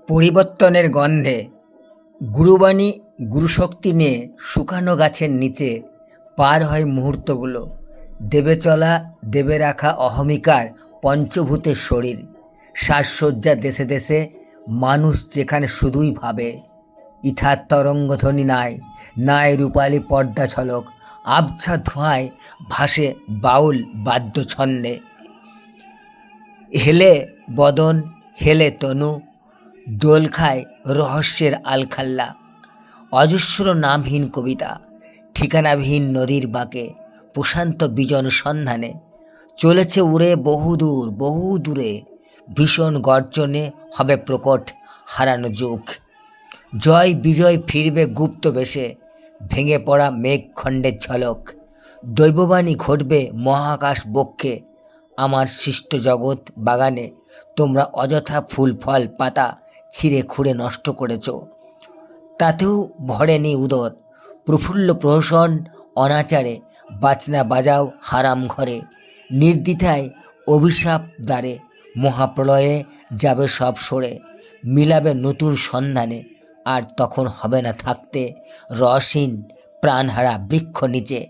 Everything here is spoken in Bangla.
পরিবর্তনের গন্ধে গুরুবাণী গুরুশক্তি নিয়ে শুকানো গাছের নিচে পার হয় মুহূর্তগুলো। দেবে চলা দেবে রাখা অহমিকার পঞ্চভূতের শরীর, সাজসজ্জা দেশে দেশে মানুষ যেখানে শুধুই ভাবে। ইথার তরঙ্গধ্বনি নাই, নাই রূপালী পর্দা ঝলক, আবছা ধোঁয়ায় ভাসে বাউল বাদ্য ছন্দে। হেলে বদন হেলে তনু, দোল খায় রহস্যের আলখাল্লা। অজস্র নামহীন কবিতা ঠিকানাবিহীন নদীর বাঁকে প্রশান্ত বিজন সন্ধানে চলেছে উড়ে বহুদূর বহু দূরে। ভীষণ গর্জনে হবে প্রকট হারানো যুগ। জয় বিজয় ফিরবে গুপ্ত বেশে, ভেঙে পড়া মেঘখণ্ডের ঝলক। দৈববাণী ঘটবে মহাকাশ বক্ষে, আমার সৃষ্ট জগৎ বাগানে তোমরা অযথা ফুল ফল পাতা ছিঁড়ে খুঁড়ে নষ্ট করেছ। তাতেও ভরেনি উদর, প্রফুল্ল প্রহসন অনাচারে বাজনা বাজাও হারাম ঘরে। নির্দ্বিধায় অভিশাপ দ্বারে মহাপ্রলয়ে যাবে সব সরে, মিলাবে নতুন সন্ধানে। আর তখন হবে না থাকতে রসহীন প্রাণহারা বৃক্ষ নিচে।